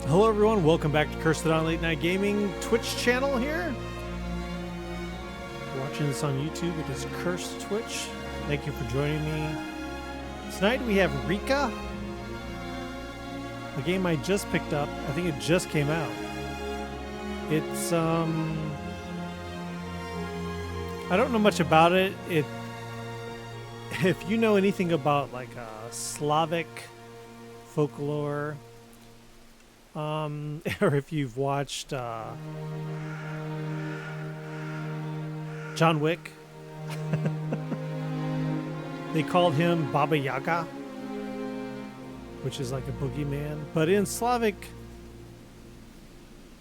Hello everyone, welcome back to Cursed on Late Night Gaming Twitch channel here. If you're watching this on YouTube, it is Cursed Twitch. Thank you for joining me. Tonight we have Reka, a game I just picked up. I think it just came out. It's I don't know much about it. If you know anything about like Slavic folklore, or if you've watched John Wick, they called him Baba Yaga, which is like a boogeyman. But in Slavic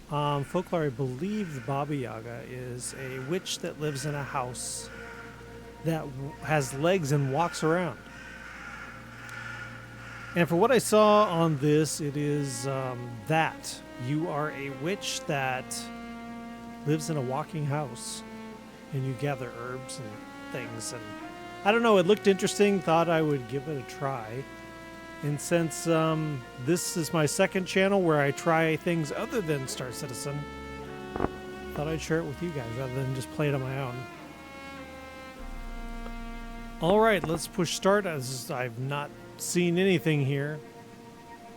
folklore, I believe the Baba Yaga is a witch that lives in a house that has legs and walks around. And for what I saw on this, it is that you are a witch that lives in a walking house and you gather herbs and things. And I don't know, it looked interesting, thought I would give it a try. And since this is my second channel where I try things other than Star Citizen, thought I'd share it with you guys rather than just play it on my own. All right, let's push start as I've not seen anything here.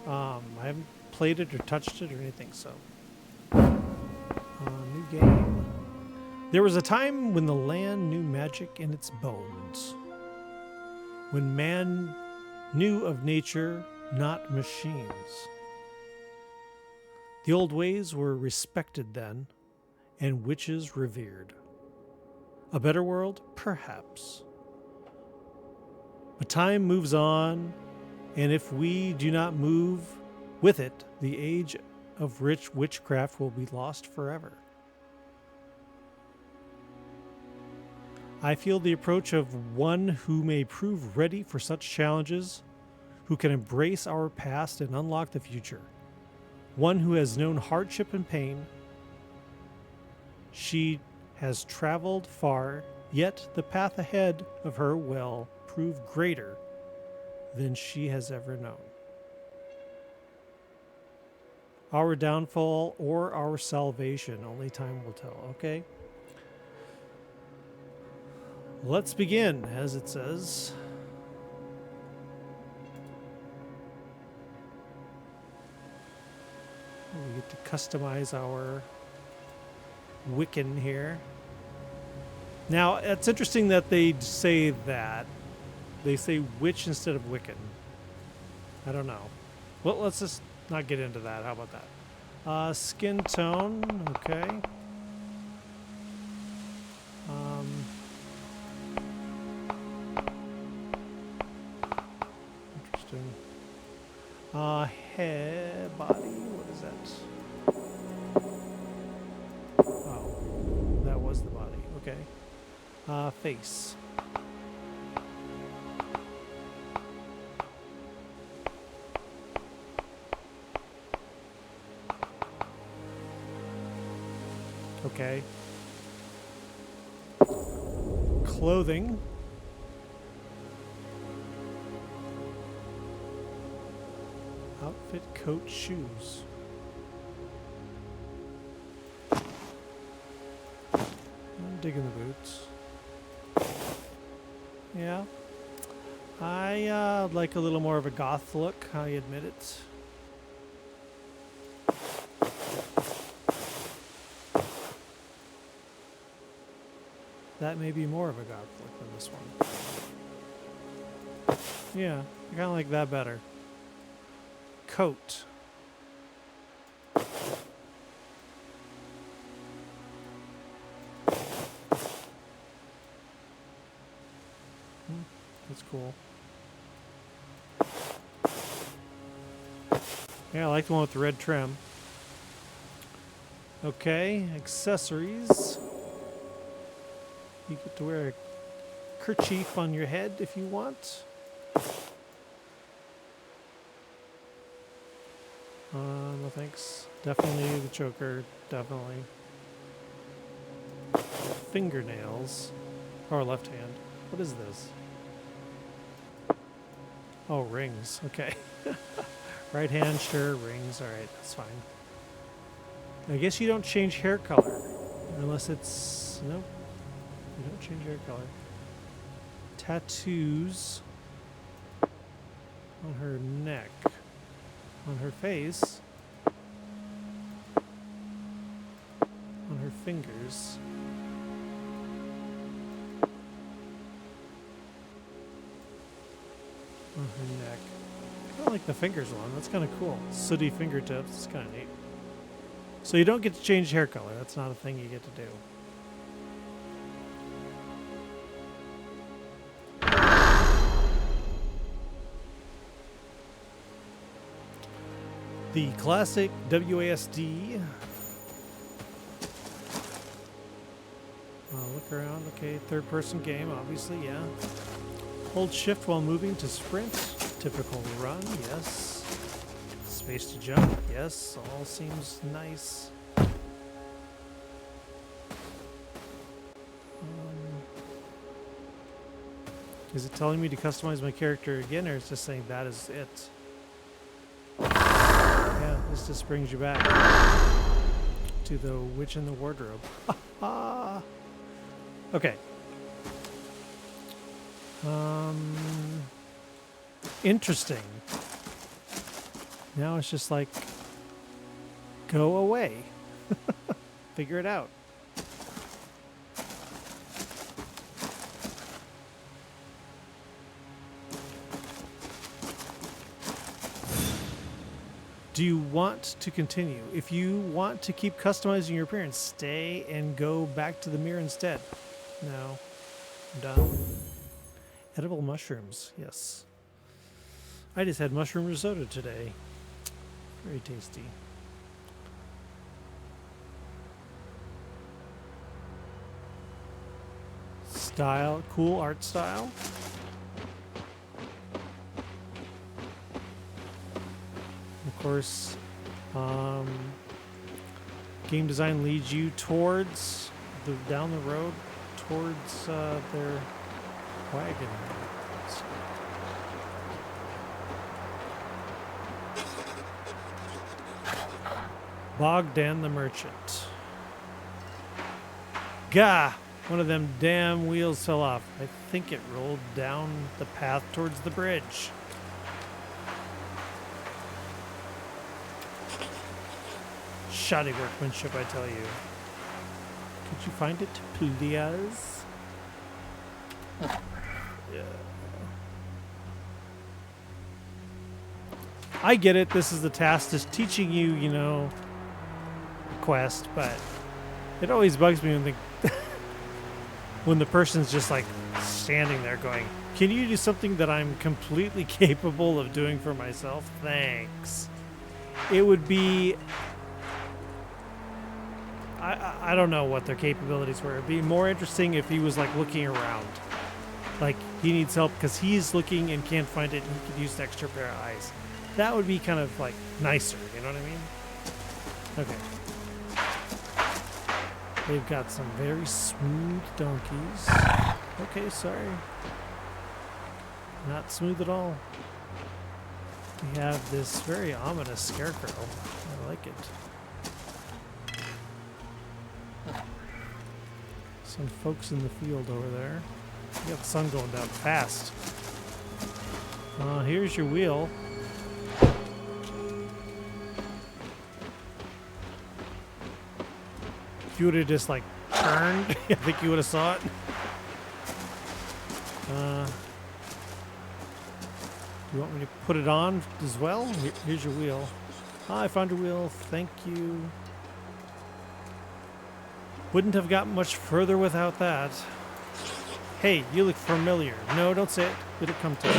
I haven't played it or touched it or anything, so. New game. There was a time when the land knew magic in its bones. When man knew of nature, not machines. The old ways were respected then, and witches revered. A better world? Perhaps. But time moves on, and if we do not move with it, the age of rich witchcraft will be lost forever. I feel the approach of one who may prove ready for such challenges, who can embrace our past and unlock the future. One who has known hardship and pain. She has traveled far, yet the path ahead of her will prove greater than she has ever known. Our downfall or our salvation, only time will tell, okay? Let's begin, as it says. We get to customize our Wiccan here. Now, it's interesting that they say that. They say witch instead of Wiccan. I don't know. Well, let's just not get into that. How about that? Skin tone. Okay. Interesting. Head, body. What is that? Oh, that was the body. Okay. Face. Okay. Clothing. Outfit, coat, shoes. I'm digging the boots. Yeah. I like a little more of a goth look, I admit it. That may be more of a goth look than this one. Yeah, I kind of like that better. Coat. That's cool. Yeah, I like the one with the red trim. Okay, accessories. You get to wear a kerchief on your head if you want. No thanks. Definitely the choker. Definitely. Fingernails. Or left hand. What is this? Oh, rings. Okay. Right hand, sure. Rings, all right, that's fine. I guess you don't change hair color unless it's nope. You don't change hair color. Tattoos on her neck, on her face, on her fingers. On her neck. I don't like the fingers one. That's kind of cool. Sooty fingertips. It's kind of neat. So you don't get to change hair color. That's not a thing you get to do. The classic WASD. Look around. Okay, third-person game, obviously, yeah. Hold shift while moving to sprint. Typical run, yes. Space to jump, yes. All seems nice. Is it telling me to customize my character again, or is it just saying that is it? Yeah, this just brings you back to the witch in the wardrobe. Okay. Interesting. Now it's just like, go away. Figure it out. Do you want to continue? If you want to keep customizing your appearance, stay and go back to the mirror instead. No. I'm done. Edible mushrooms, yes. I just had mushroom risotto today. Very tasty. Style, cool art style. Of course, game design leads you towards down the road towards their wagon. Bogdan the Merchant. Gah! One of them damn wheels fell off. I think it rolled down the path towards the bridge. Shoddy workmanship, I tell you. Could you find it, please? Yeah. I get it. This is the task, just teaching you, you know, a quest, but it always bugs me when when the person's just like standing there going, "Can you do something that I'm completely capable of doing for myself? Thanks." It would be. I don't know what their capabilities were. It'd be more interesting if he was like looking around. Like he needs help because he's looking and can't find it and he could use an extra pair of eyes. That would be kind of like nicer, you know what I mean? Okay. They've got some very smooth donkeys. Okay, sorry. Not smooth at all. We have this very ominous scarecrow. I like it. Some folks in the field over there. You got the sun going down fast. Here's your wheel. If you would have just like turned, I think you would have saw it. Do you want me to put it on as well? Here's your wheel. I found your wheel. Thank you. Wouldn't have gotten much further without that. Hey, you look familiar. No, don't say it. It'll come to you.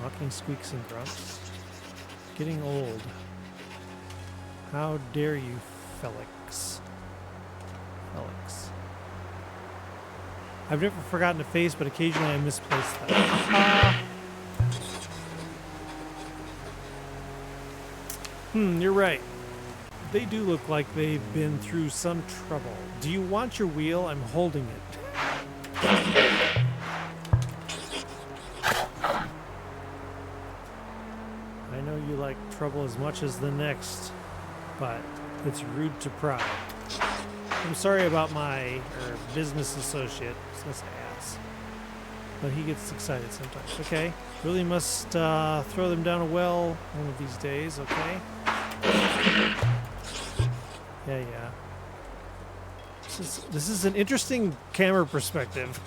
Mocking squeaks and grunts. Getting old. How dare you, Felix. Felix. I've never forgotten a face, but occasionally I misplace that. You're right. They do look like they've been through some trouble. Do you want your wheel? I'm holding it. know you like trouble as much as the next, but it's rude to pry. I'm sorry about my business associate. I was gonna say ass, but he gets excited sometimes. Okay, really must throw them down a well one of these days. Okay. Yeah. This is an interesting camera perspective.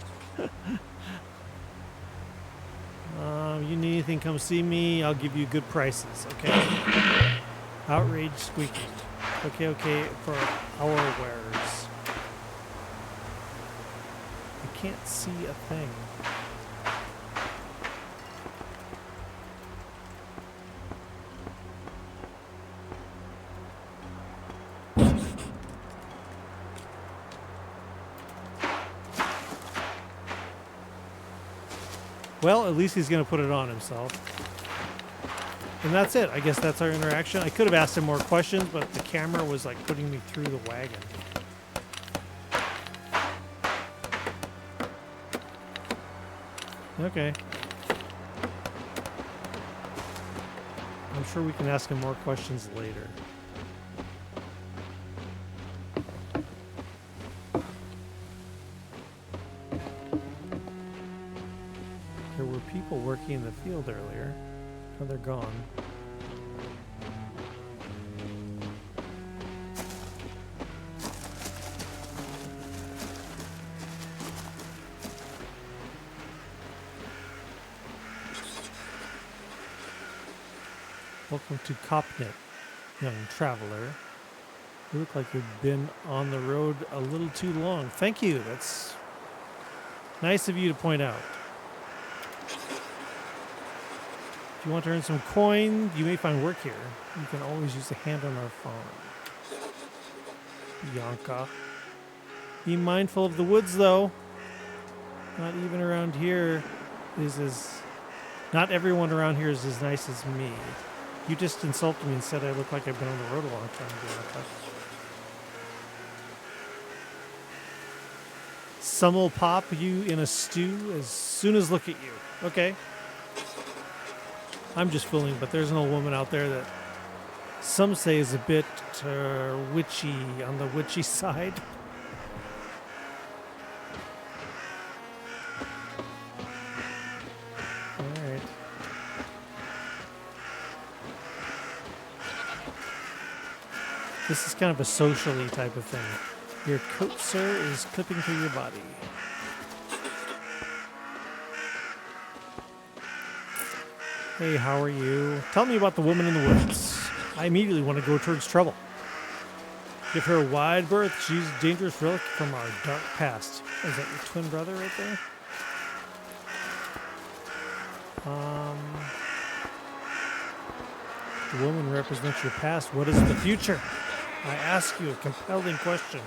You need anything, come see me. I'll give you good prices, okay? Outrage squeaking. Okay, for our wares. I can't see a thing. Well, at least he's going to put it on himself. And that's it. I guess that's our interaction. I could have asked him more questions, but the camera was like putting me through the wagon. Okay. I'm sure we can ask him more questions later. There were people working in the field earlier. Now they're gone. Welcome to Copnet, young traveler. You look like you've been on the road a little too long. Thank you. That's nice of you to point out. If you want to earn some coin, you may find work here. You can always use a hand on our farm. Bianca. Be mindful of the woods, though. Not even around here is as... Not everyone around here is as nice as me. You just insulted me and said I look like I've been on the road a long time, Bianca. Some will pop you in a stew as soon as look at you. Okay. I'm just fooling, but there's an old woman out there that some say is a bit witchy, on the witchy side. All right. This is kind of a socially type of thing. Your coat, sir, is clipping through your body. Hey, how are you? Tell me about the woman in the woods. I immediately want to go towards trouble. Give her a wide berth. She's a dangerous relic from our dark past. Is that your twin brother right there? The woman represents your past. What is the future? I ask you a compelling question.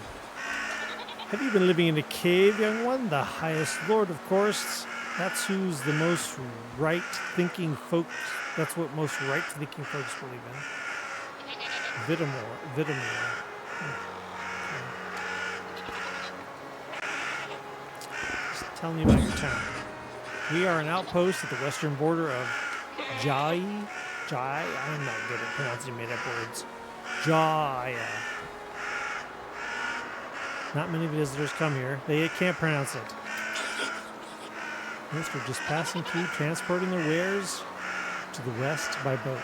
Have you been living in a cave, young one? The highest lord, of course. That's who's the most right-thinking folks. That's what most right-thinking folks believe in. Vitamor. Just tell me about your town. We are an outpost at the western border of Jai. I'm not good at pronouncing made-up words. Jaya. Not many visitors come here. They can't pronounce it. Most are just passing through, transporting their wares to the west by boat.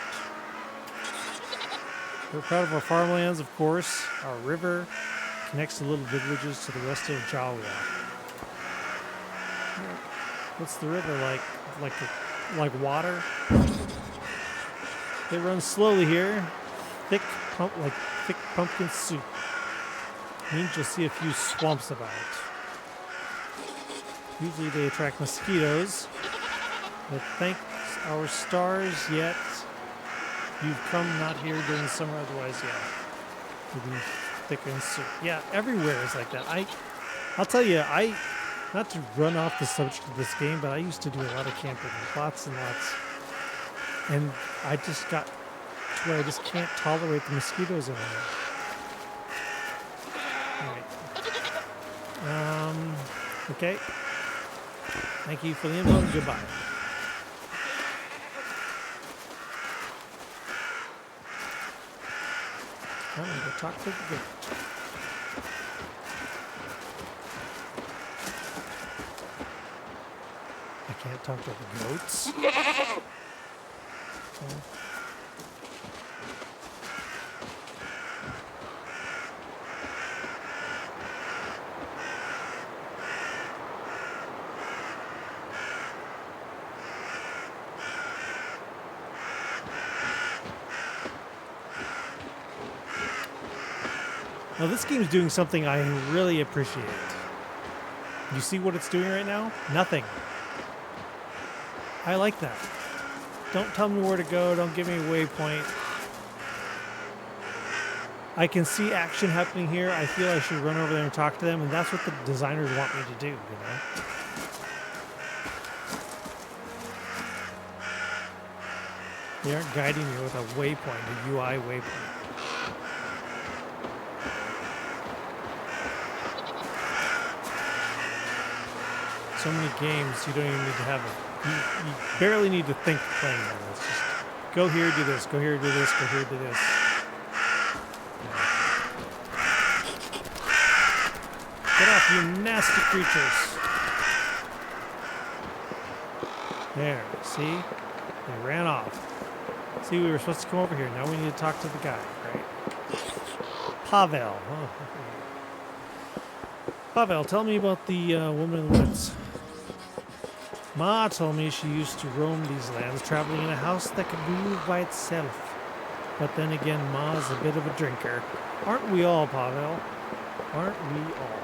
We're proud of our farmlands, of course. Our river connects the little villages to the rest of Jawa. What's the river like? Like water? It runs slowly here. Thick pumpkin soup. Means you'll see a few swamps about. Usually they attract mosquitoes, but thanks our stars yet, you've come not here during the summer, otherwise, yeah, it'll be thick and soup. Yeah, everywhere is like that. I'll tell you, not to run off the subject of this game, but I used to do a lot of camping, lots and lots, and I just got to where I just can't tolerate the mosquitoes anymore. All right. Okay. Thank you for the info. Goodbye. I'm gonna go talk to the goat. I can't talk to the goats. Okay. Now this game's doing something I really appreciate. You see what it's doing right now? Nothing. I like that. Don't tell me where to go. Don't give me a waypoint. I can see action happening here. I feel I should run over there and talk to them, and that's what the designers want me to do, you know? They aren't guiding me with a waypoint, a UI waypoint. So many games, you don't even need to have it. You barely need to think playing them. It's just go here, do this, go here, do this, go here, do this. Get off, you nasty creatures. There, see? They ran off. See, we were supposed to come over here. Now we need to talk to the guy, right? Pavel. Oh. Pavel, tell me about the woman in the woods. Ma told me she used to roam these lands, traveling in a house that could move by itself. But then again, Ma's a bit of a drinker. Aren't we all, Pavel? Aren't we all?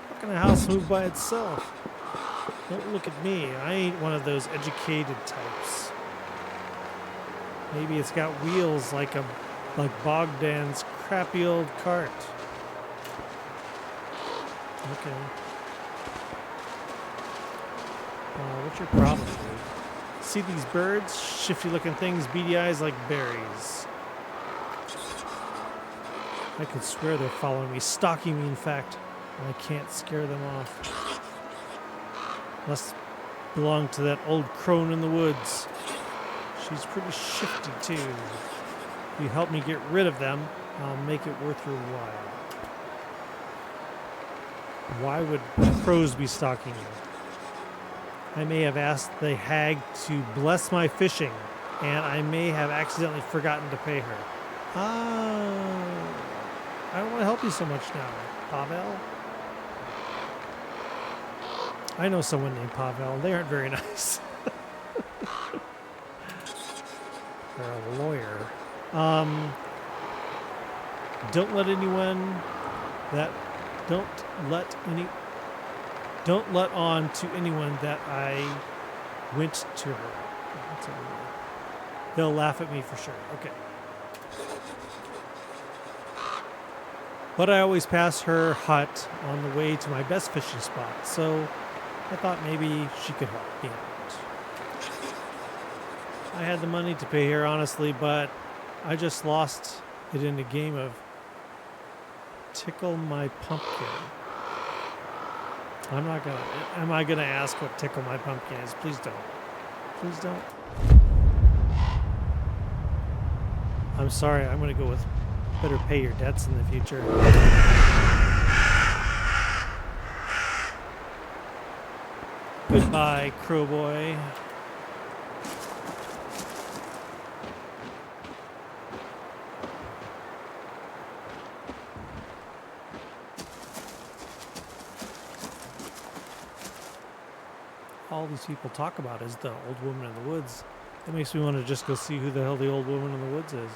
How can a house move by itself? Don't look at me. I ain't one of those educated types. Maybe it's got wheels like Bogdan's crappy old cart. Okay. What's your problem, dude? See these birds? Shifty looking things, beady eyes like berries. I could swear they're following me, stalking me in fact, and I can't scare them off. Must belong to that old crone in the woods. She's pretty shifty too. If you help me get rid of them, I'll make it worth your while. Why would crows be stalking you? I may have asked the hag to bless my fishing, and I may have accidentally forgotten to pay her. I don't want to help you so much now, Pavel. I know someone named Pavel. They aren't very nice. They're a lawyer. Don't let on to anyone that I went to her. They'll laugh at me for sure. Okay. But I always pass her hut on the way to my best fishing spot, so I thought maybe she could help me out. I had the money to pay her, honestly, but I just lost it in a game of Tickle My Pumpkin. Am I gonna ask what Tickle My Pumpkin is? Please don't. Please don't. I'm sorry, I'm gonna go with better pay your debts in the future. Goodbye, Crow Boy. All these people talk about is the old woman in the woods. That makes me want to just go see who the hell the old woman in the woods is.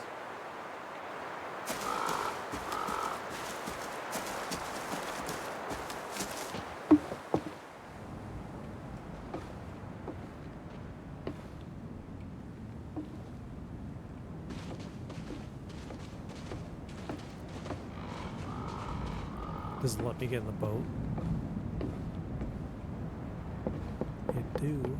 Does it let me get in the boat? It do.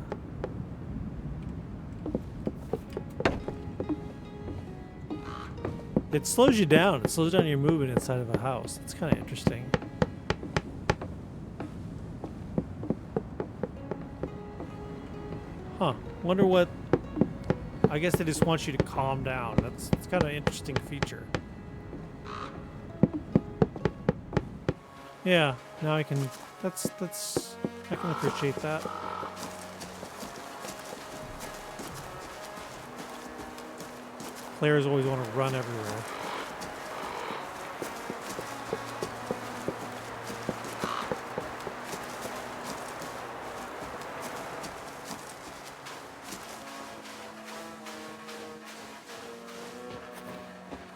It slows you down. It slows down your movement inside of a house. It's kind of interesting. Huh. Wonder what I guess they just want you to calm down. That's kind of an interesting feature. Yeah, now I can. That's. I can appreciate that. Players always want to run everywhere.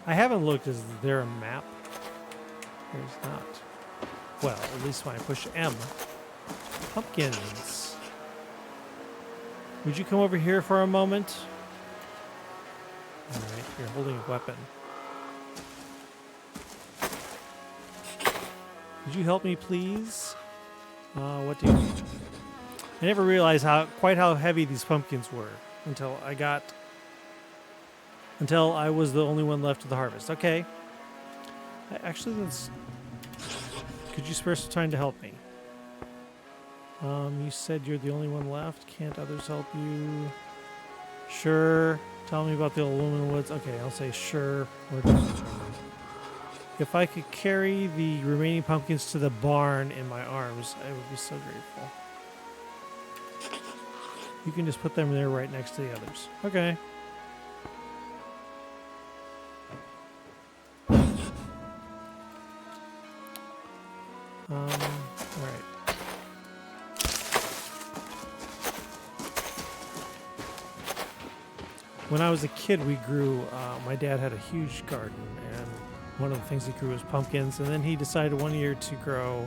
I haven't looked. Is there a map? There's not. Well, at least when I push M. Pumpkins. Would you come over here for a moment? All right, you're holding a weapon. Would you help me, please? What do you need? I never realized quite how heavy these pumpkins were until I was the only one left of the harvest. Okay. Actually, could you spare some time to help me? You said you're the only one left. Can't others help you? Sure. Tell me about the aluminum woods. Okay, I'll say sure. If I could carry the remaining pumpkins to the barn in my arms, I would be so grateful. You can just put them there right next to the others. Okay. Alright. When I was a kid, we grew, my dad had a huge garden, and one of the things he grew was pumpkins, and then he decided one year to grow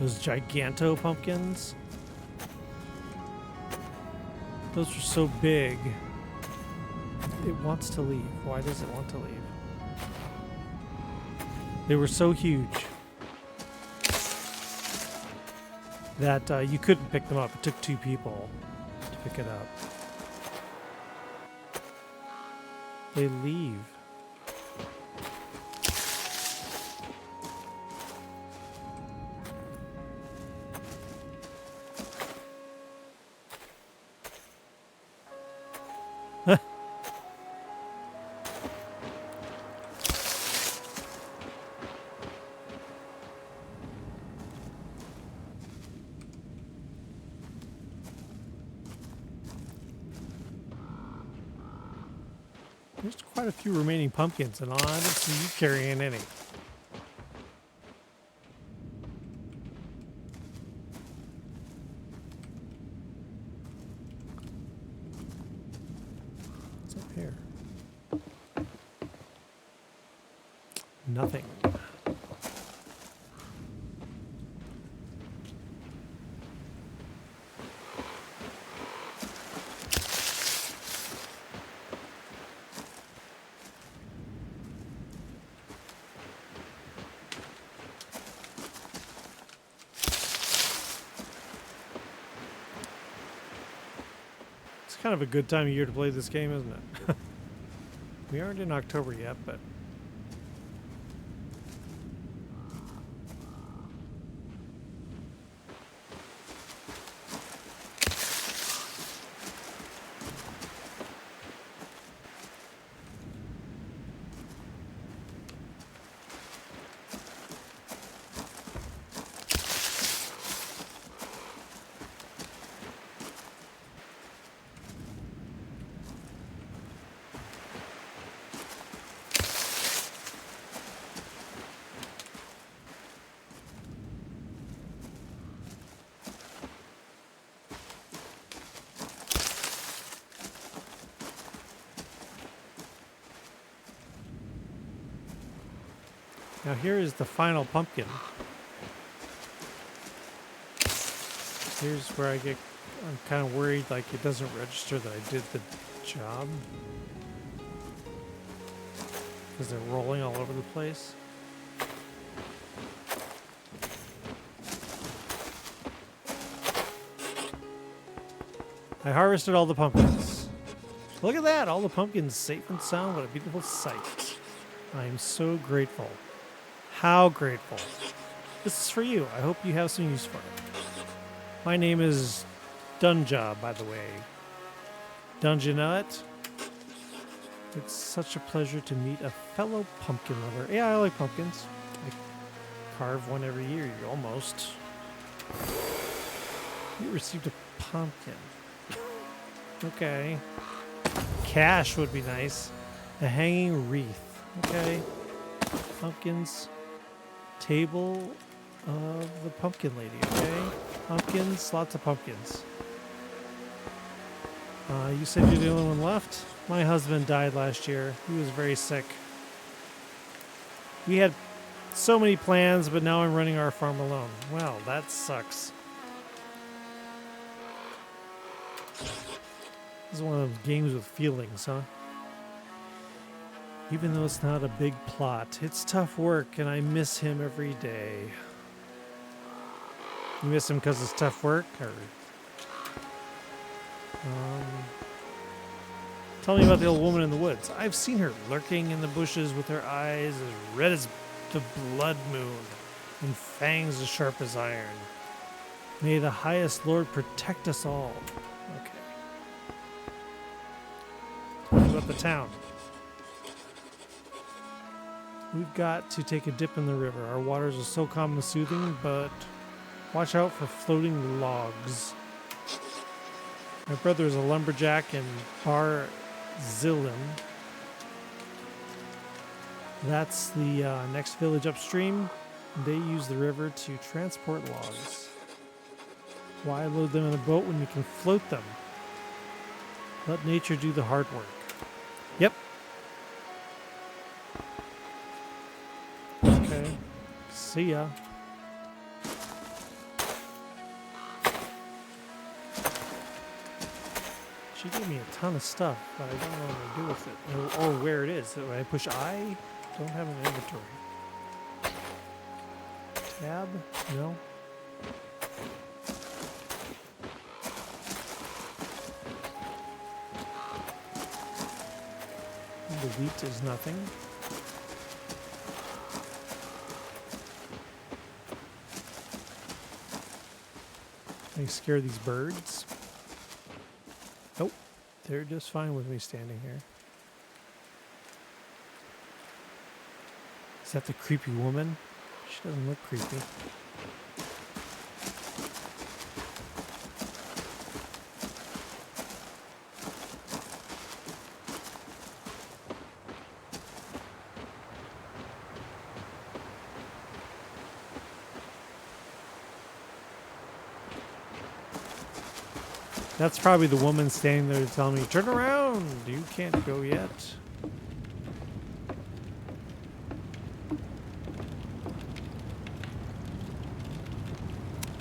those giganto pumpkins. Those are so big. It wants to leave. Why does it want to leave? They were so huge that you couldn't pick them up. It took 2 people to pick it up. They leave. There's quite a few remaining pumpkins, and I don't see you carrying any. What's up here? Nothing. Kind of a good time of year to play this game, isn't it? We aren't in October yet, but now here is the final pumpkin. Here's where I'm kind of worried, like it doesn't register that I did the job. Because they're rolling all over the place. I harvested all the pumpkins. Look at that, all the pumpkins safe and sound. What a beautiful sight. I am so grateful. How grateful. This is for you. I hope you have some use for it. My name is Dunjob, by the way. Dungeon know it? It's such a pleasure to meet a fellow pumpkin lover. Yeah, I like pumpkins. I carve one every year, almost. You received a pumpkin. Okay. Cash would be nice. A hanging wreath. Okay. Pumpkins. Table of the pumpkin lady. Okay. Pumpkins. Lots of pumpkins. You said you're the only one left? My husband died last year. He was very sick. We had so many plans, but now I'm running our farm alone. Well, that sucks. This is one of those games with feelings, huh? Even though it's not a big plot, it's tough work, and I miss him every day. You miss him because it's tough work, or tell me about the old woman in the woods. I've seen her lurking in the bushes with her eyes as red as the blood moon and fangs as sharp as iron. May the highest Lord protect us all. Okay. Tell me about the town. We've got to take a dip in the river. Our waters are so calm and soothing, but watch out for floating logs. My brother is a lumberjack in Barzilim. That's the next village upstream. They use the river to transport logs. Why load them in a boat when you can float them? Let nature do the hard work. Yep. Okay. See ya. She gave me a ton of stuff, but I don't know what to do with it. Or where it is. When I push I, don't have an inventory. Tab? No. The wheat is nothing. Can I scare these birds? Nope. They're just fine with me standing here. Is that the creepy woman? She doesn't look creepy. That's probably the woman standing there telling me, turn around! You can't go yet.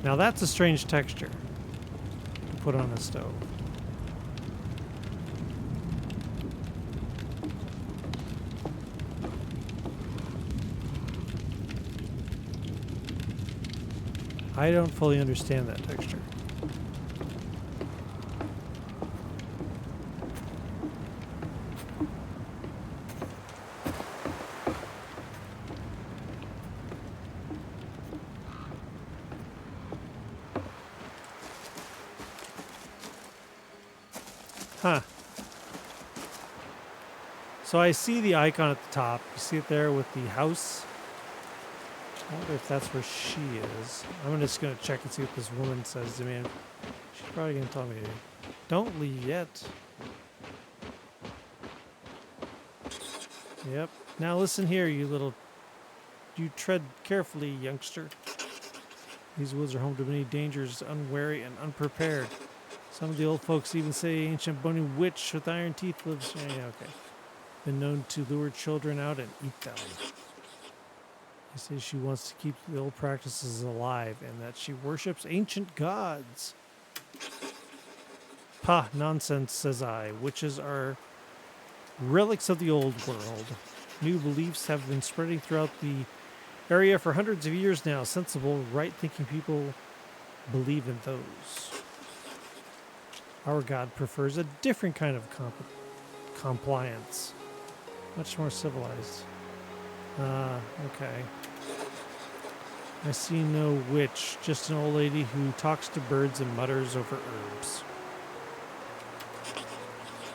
Now that's a strange texture to put on a stove. I don't fully understand that texture. Huh. So I see the icon at the top. You see it there with the house? I wonder if that's where she is. I'm just going to check and see what this woman says to me. She's probably going to tell me, don't leave yet. Yep. Now listen here, you tread carefully, youngster. These woods are home to many dangers, unwary and unprepared. Some of the old folks even say ancient bony witch with iron teeth lives. Yeah, okay. Been known to lure children out and eat them. They say she wants to keep the old practices alive and that she worships ancient gods. Pah, nonsense, says I. Witches are relics of the old world. New beliefs have been spreading throughout the area for hundreds of years now. Sensible, right-thinking people believe in those. Our God prefers a different kind of compliance. Much more civilized. Okay. I see no witch, just an old lady who talks to birds and mutters over herbs.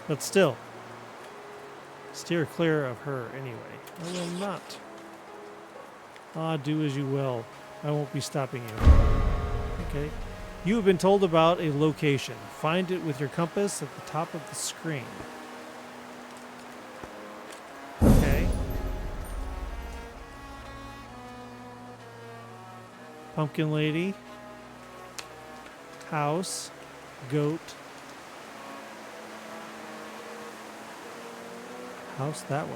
But still Steer clear of her anyway. I will not. Ah, do as you will. I won't be stopping you. Okay. You have been told about a location. Find it with your compass at the top of the screen. Okay. Pumpkin lady. House. Goat. House that way.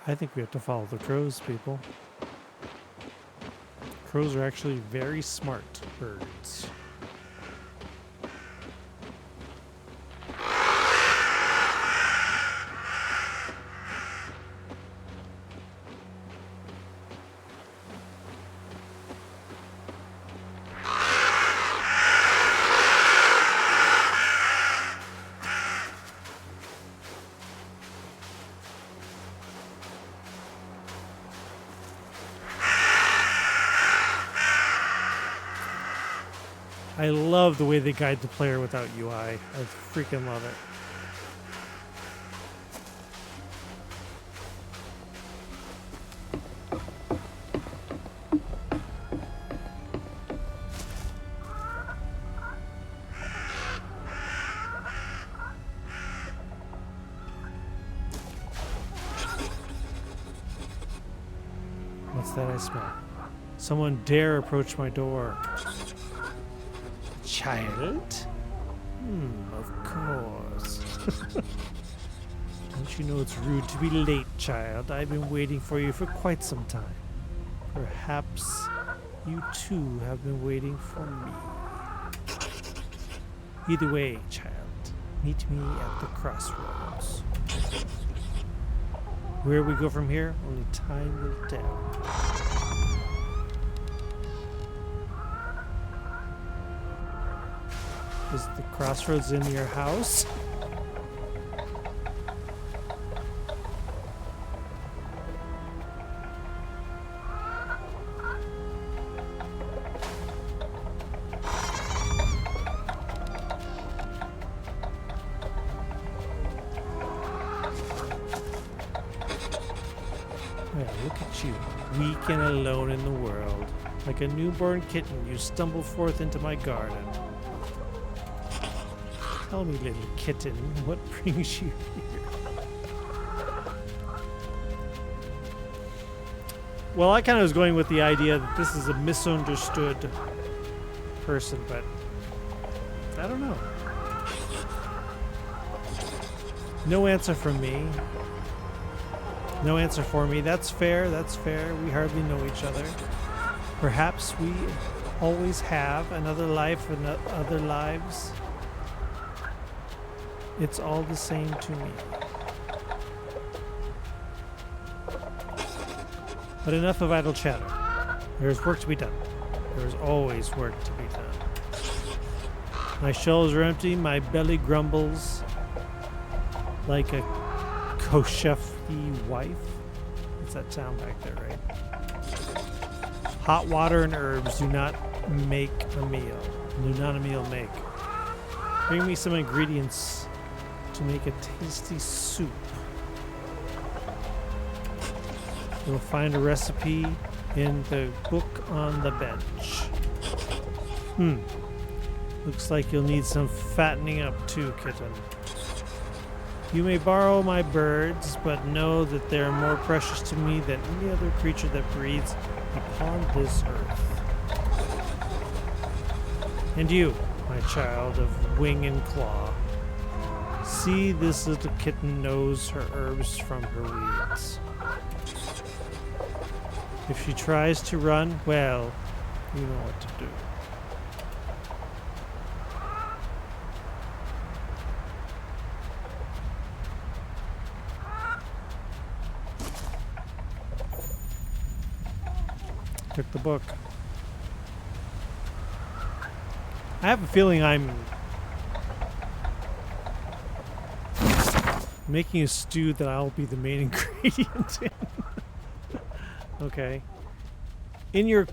I think we have to follow the crows, people. Crows are actually very smart birds. I love the way they guide the player without UI. I freaking love it. What's that I smell? Someone dare approach my door. Child? Of course. Don't you know it's rude to be late, child? I've been waiting for you for quite some time. Perhaps you too have been waiting for me. Either way, child, meet me at the crossroads. Where we go from here, only time will tell. Is the crossroads in your house? Yeah, look at you, weak and alone in the world. Like a newborn kitten, you stumble forth into my garden. Tell me, little kitten, what brings you here? Well, I kind of was going with the idea that this is a misunderstood person, but I don't know. No answer from me. No answer for me. That's fair. That's fair. We hardly know each other. Perhaps we always have another life and other lives. It's all the same to me. But enough of idle chatter. There's work to be done. There's always work to be done. My shelves are empty, my belly grumbles like a koshefy wife. What's that sound back there, right? Hot water and herbs do not make a meal. Do not a meal make. Bring me some ingredients to make a tasty soup. You'll find a recipe in the book on the bench. Looks like you'll need some fattening up too, kitten. You may borrow my birds, but know that they are more precious to me than any other creature that breathes upon this earth. And you, my child of wing and claw, see, this little kitten knows her herbs from her weeds. If she tries to run, well, you know what to do. Took the book. I have a feeling I'm Making a stew that I'll be the main ingredient in. Okay. In your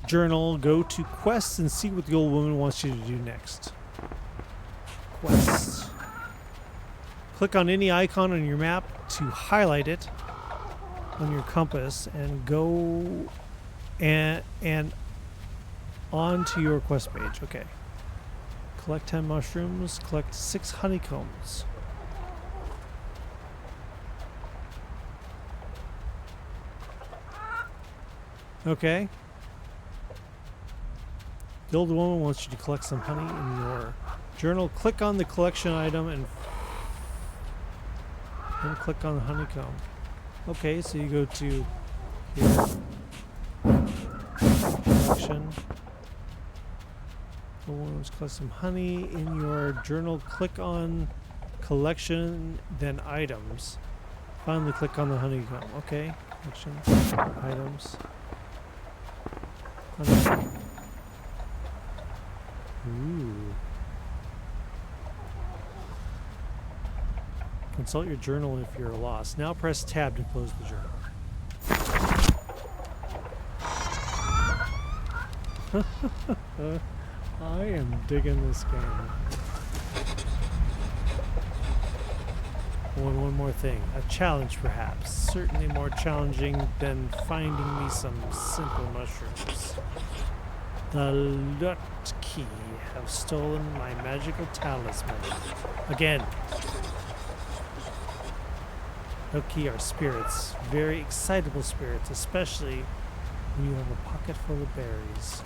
journal, go to quests and see what the old woman wants you to do next. Quests. Click on any icon on your map to highlight it on your compass and go and on to your quest page. Okay. Collect 10 mushrooms, collect 6 honeycombs. Okay. The old woman wants you to collect some honey in your journal. Click on the collection item and then click on the honeycomb. Okay, so you go to here. Collection. The woman wants to collect some honey in your journal. Click on collection, then items. Finally, click on the honeycomb. Okay, collection, items. Ooh. Consult your journal if you're lost. Now press tab to close the journal. I am digging this game. One more thing. A challenge perhaps. Certainly more challenging than finding me some simple mushrooms. The Lutki have stolen my magical talisman. Again. Lutki are spirits. Very excitable spirits, especially when you have a pocket full of berries.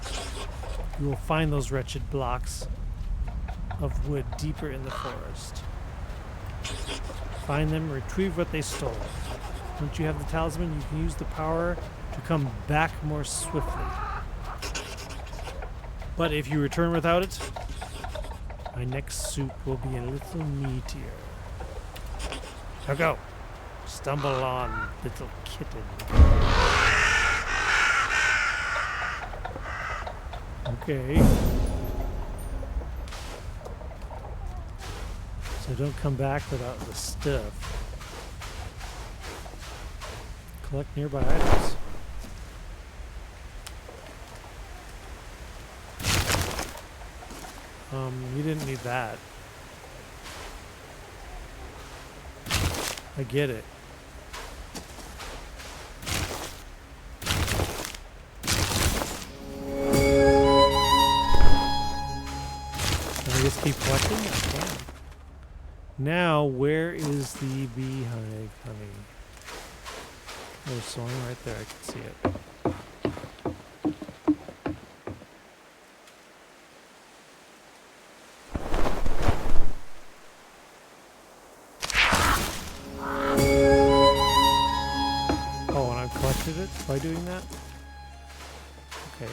You will find those wretched blocks of wood deeper in the forest. Find them, retrieve what they stole. Once you have the talisman, you can use the power to come back more swiftly. But if you return without it, my next soup will be a little meatier. Now go. Stumble on, little kitten. Okay. So don't come back without the stuff. Collect nearby items. You didn't need that. I get it. Can I just keep collecting? I can. Now, where is the beehive honey? Oh, sewing right there. I can see it. Oh, and I've collected it by doing that? Okay.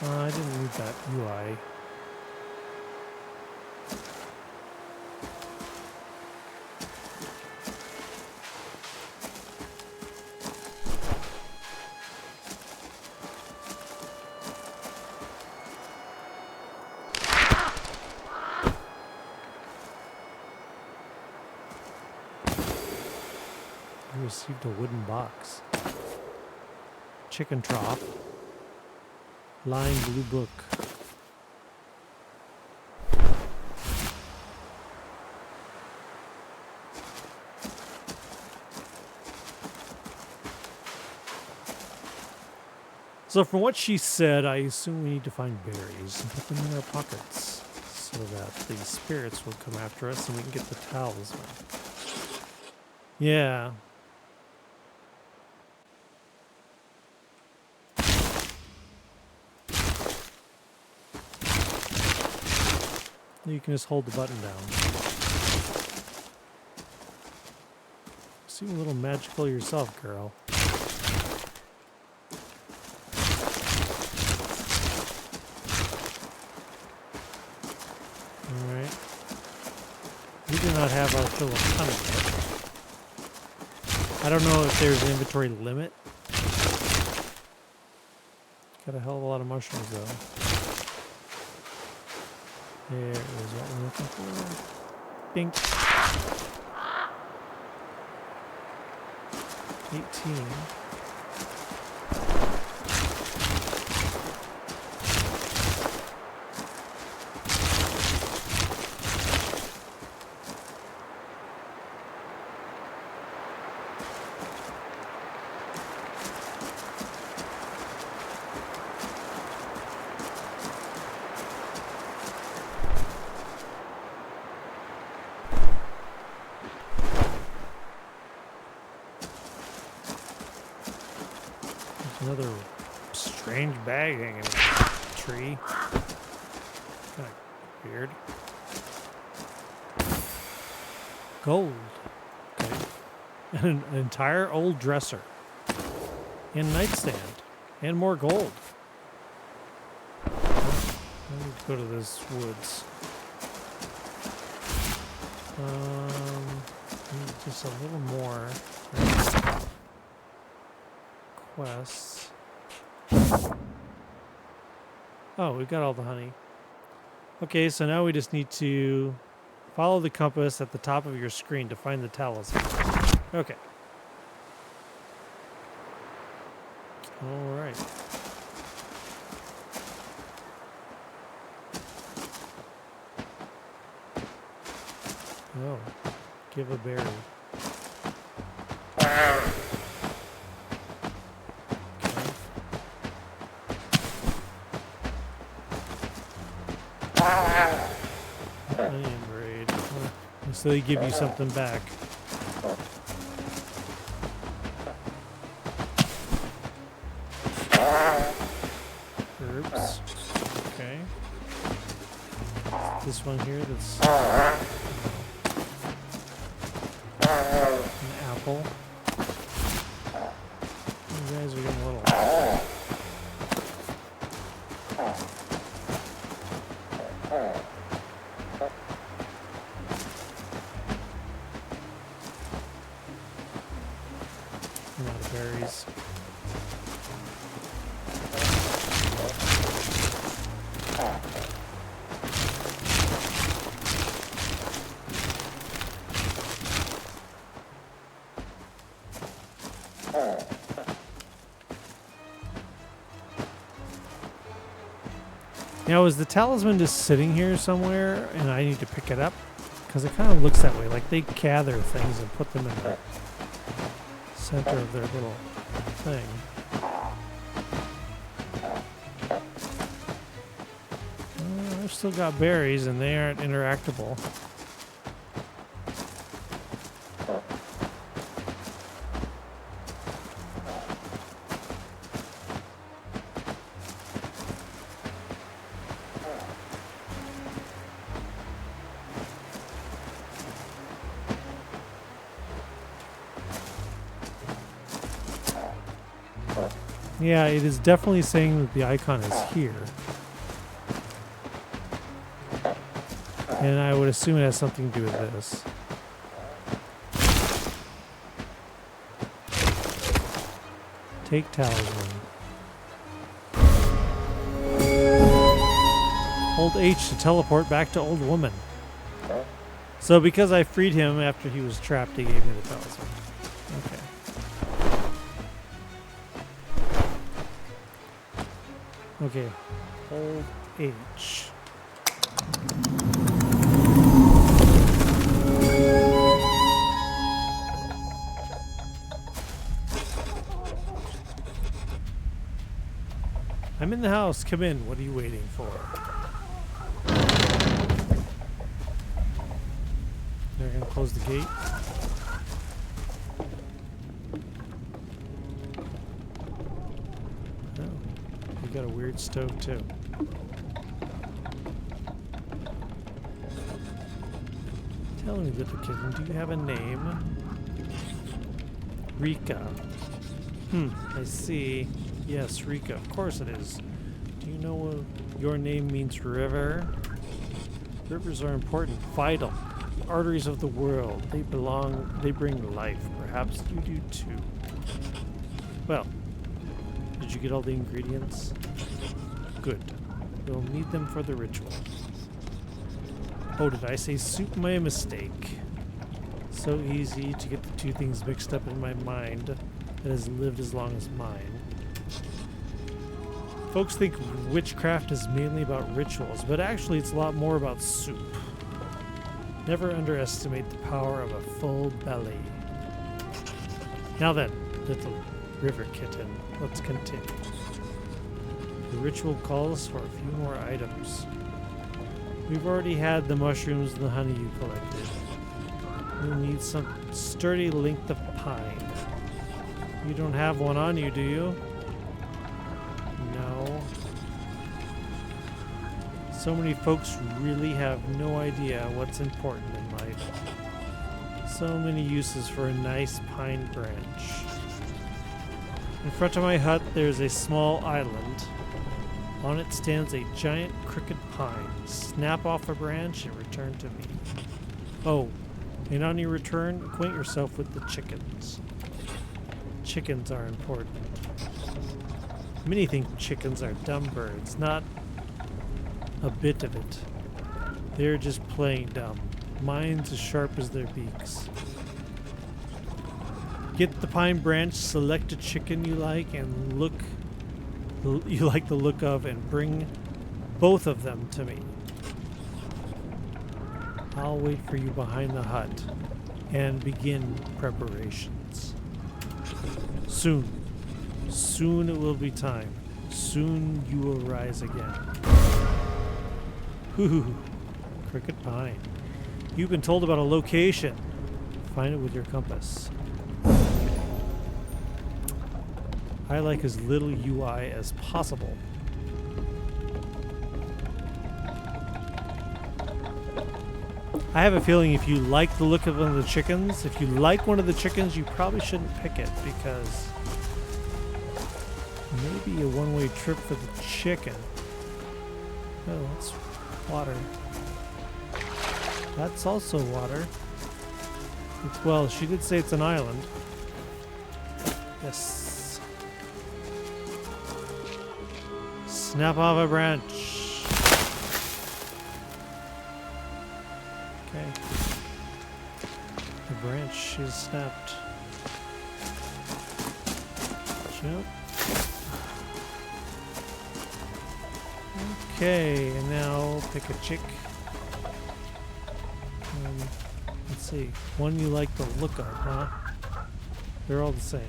I didn't need that UI. I received a wooden box. Chicken trough. Lying blue book. So from what she said, I assume we need to find berries and put them in our pockets so that the spirits will come after us and we can get the talisman. Yeah. You can just hold the button down. Seem a little magical yourself, girl. Alright. We do not have our fill of honey yet. I don't know if there's an inventory limit. Got a hell of a lot of mushrooms though. There is what we're looking for. Bink. 18. Another strange bag hanging in a tree. Kind of weird. Gold. Okay. And an entire old dresser. And nightstand. And more gold. Let me go to this woods. Just a little more. Quests. Oh, we've got all the honey. Okay, so now we just need to follow the compass at the top of your screen to find the talisman. Okay. All right. Oh, give a berry. Onion braid. So they give you something back. Herbs. Okay. This one here that's an apple. You guys are getting a little. A lot of berries. Now, is the talisman just sitting here somewhere and I need to pick it up? Because it kind of looks that way. Like they gather things and put them in the center of their little thing. I've still got berries and they aren't interactable. Yeah, it is definitely saying that the icon is here. And I would assume it has something to do with this. Take talisman. Hold H to teleport back to old woman. So because I freed him after he was trapped, he gave me the talisman. Okay. Okay, hold H. I'm in the house. Come in. What are you waiting for? They're gonna close the gate. Got a weird stove too. Tell me, little kitten, do you have a name? Reka. I see. Yes, Reka. Of course it is. Do you know what your name means river? Rivers are important, vital. Arteries of the world. They bring life. Perhaps you do too. Well, did Did you get all the ingredients? Good. You'll need them for the ritual. Oh, did I say soup? My mistake. So easy to get the two things mixed up in my mind that has lived as long as mine. Folks think witchcraft is mainly about rituals, but actually it's a lot more about soup. Never underestimate the power of a full belly. Now then, little river kitten, let's continue. The ritual calls for a few more items. We've already had the mushrooms and the honey you collected. You'll need some sturdy length of pine. You don't have one on you, do you? No. So many folks really have no idea what's important in life. So many uses for a nice pine branch. In front of my hut, there's a small island. On it stands a giant crooked pine. Snap off a branch and return to me. Oh, and on your return, acquaint yourself with the chickens. Chickens are important. Many think chickens are dumb birds. Not a bit of it. They're just plain dumb. Minds as sharp as their beaks. Get the pine branch, select a chicken you like and you like the look of, and bring both of them to me. I'll wait for you behind the hut and begin preparations. Soon it will be time. Soon you will rise again. Hoo, crooked pine. You've been told about a location. Find it with your compass. I like as little UI as possible. I have a feeling if you like the look of one of the chickens, if you like one of the chickens, you probably shouldn't pick it because maybe a one-way trip for the chicken. Oh, that's water. That's also water. Well, she did say it's an island. Yes. Snap off a branch. Okay. The branch is snapped. Jump. Okay, and now pick a chick. Let's see. One you like the look of, huh? They're all the same.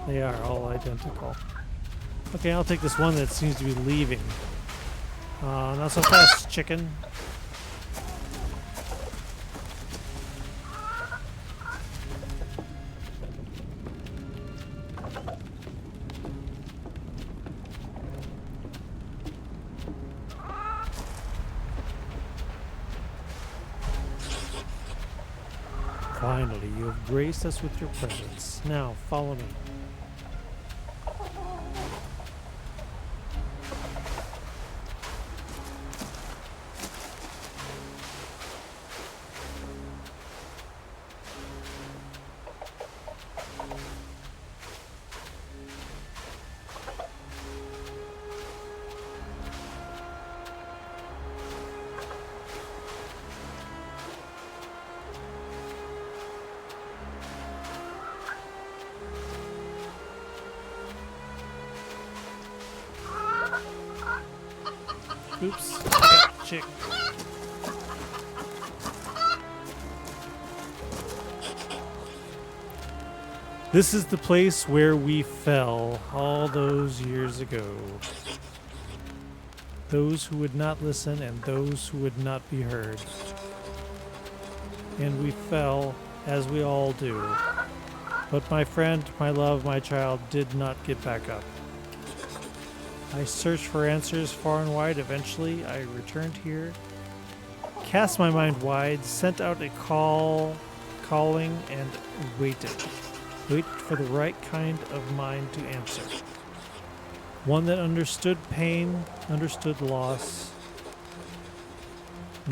They are all identical. Okay, I'll take this one that seems to be leaving. Not so fast, chicken. Finally, you have graced us with your presence. Now, follow me. Oops, I got the chick. This is the place where we fell all those years ago. Those who would not listen and those who would not be heard. And we fell, as we all do. But my friend, my love, my child did not get back up. I searched for answers far and wide. Eventually, I returned here, cast my mind wide, sent out a calling, and waited. Waited for the right kind of mind to answer. One that understood pain, understood loss.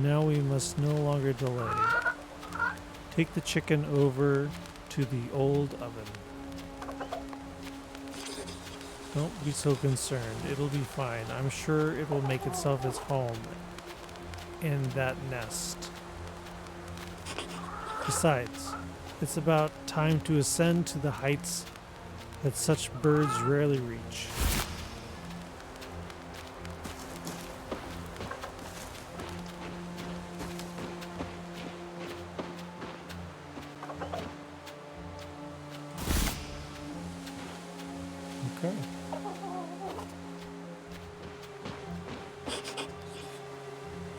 Now we must no longer delay. Take the chicken over to the old oven. Don't be so concerned. It'll be fine. I'm sure it will make itself its home in that nest. Besides, it's about time to ascend to the heights that such birds rarely reach. Okay.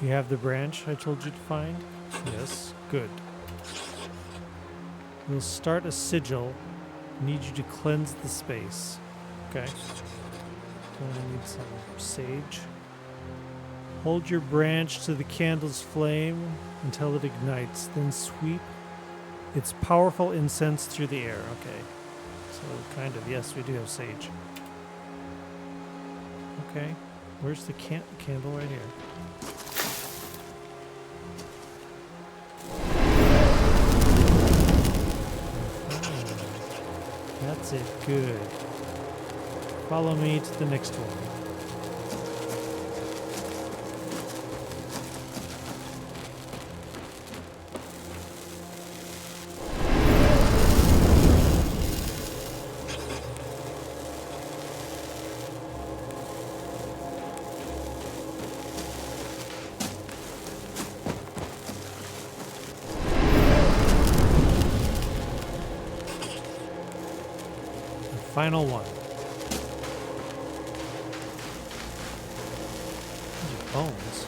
You have the branch I told you to find? Yes, good. We'll start a sigil. Need you to cleanse the space. Okay. Gonna need some sage. Hold your branch to the candle's flame until it ignites, then sweep its powerful incense through the air. Okay. So kind of, yes, we do have sage. Okay. Where's the candle right here? That's it. Good. Follow me to the next one. Final one. These are bones.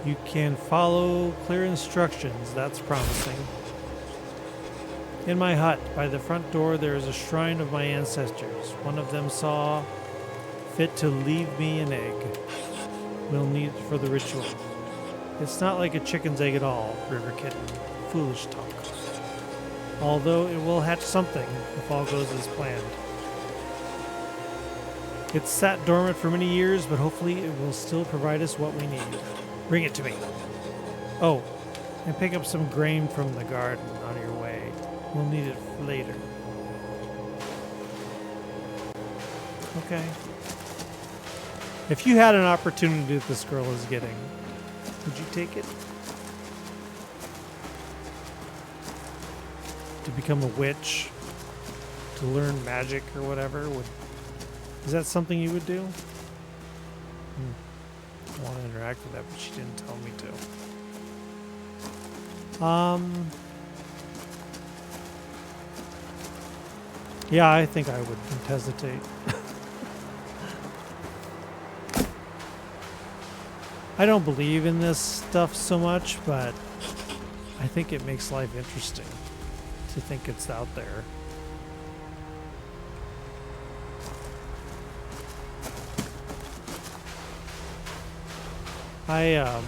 You can follow clear instructions. That's promising. In my hut, by the front door, there is a shrine of my ancestors. One of them saw fit to leave me an egg. We'll need it for the ritual. It's not like a chicken's egg at all, River Kitten. Foolish talk. Although it will hatch something if all goes as planned. It's sat dormant for many years, but hopefully it will still provide us what we need. Bring it to me. Oh, and pick up some grain from the garden on your way. We'll need it later. Okay. If you had an opportunity that this girl is getting, would you take it? To become a witch? To learn magic or whatever? Is that something you would do? I want to interact with that, but she didn't tell me to. Yeah, I think I would hesitate. I don't believe in this stuff so much, but I think it makes life interesting to think it's out there. I'm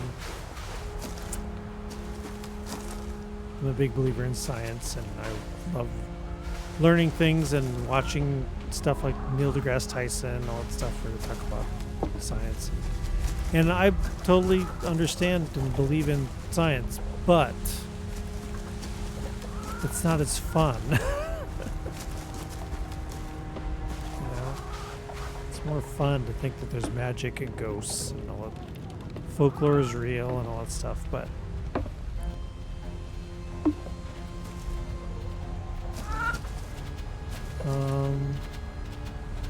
a big believer in science, and I love learning things and watching stuff like Neil deGrasse Tyson and all that stuff where they talk about science. And I totally understand and believe in science, but it's not as fun. You know? It's more fun to think that there's magic and ghosts and all that. Folklore is real and all that stuff, but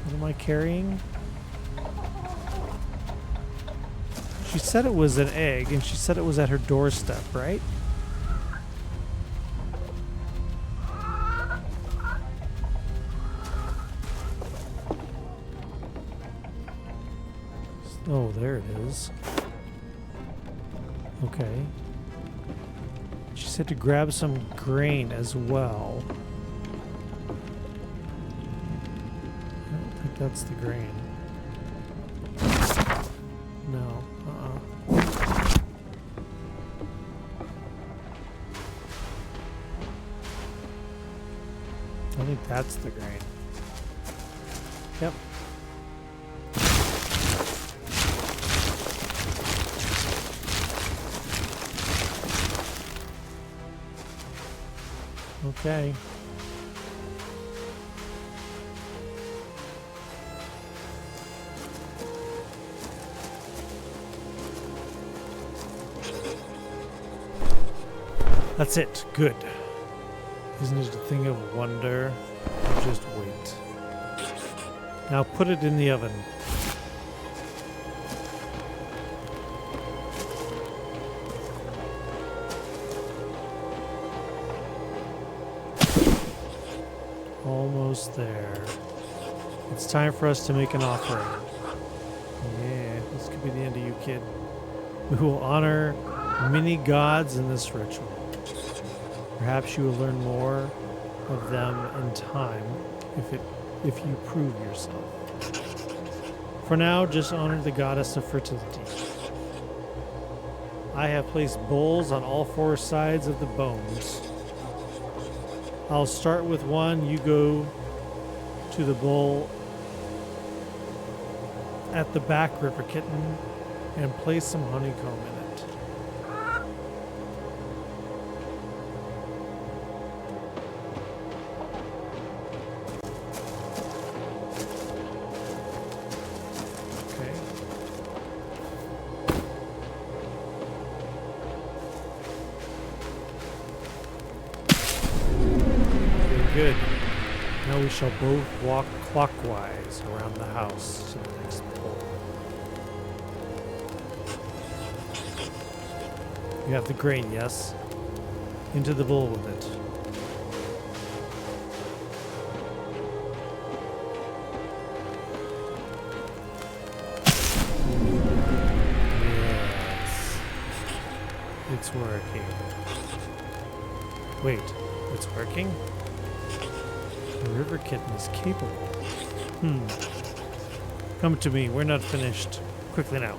what am I carrying? She said it was an egg, and she said it was at her doorstep, right? Oh, there it is. Okay. She said to grab some grain as well. I don't think that's the grain. No. I think that's the grain. Yep. Okay. That's it. Good. Isn't it a thing of wonder? Just wait. Now put it in the oven. Almost there. It's time for us to make an offering. Yeah, this could be the end of you, kid. We will honor many gods in this ritual. Perhaps you will learn more of them in time if you prove yourself. For now, just honor the goddess of fertility. I have placed bowls on all four sides of the bones. I'll start with one. You go to the bowl at the back, River Kitten, and place some honeycomb in it. Okay. Very good. Now we shall both walk clockwise around the house to the next bowl. You have the grain, yes? Into the bowl with it. Yes. It's working. Wait, it's working? The River Kitten is capable. Come to me, we're not finished. Quickly now.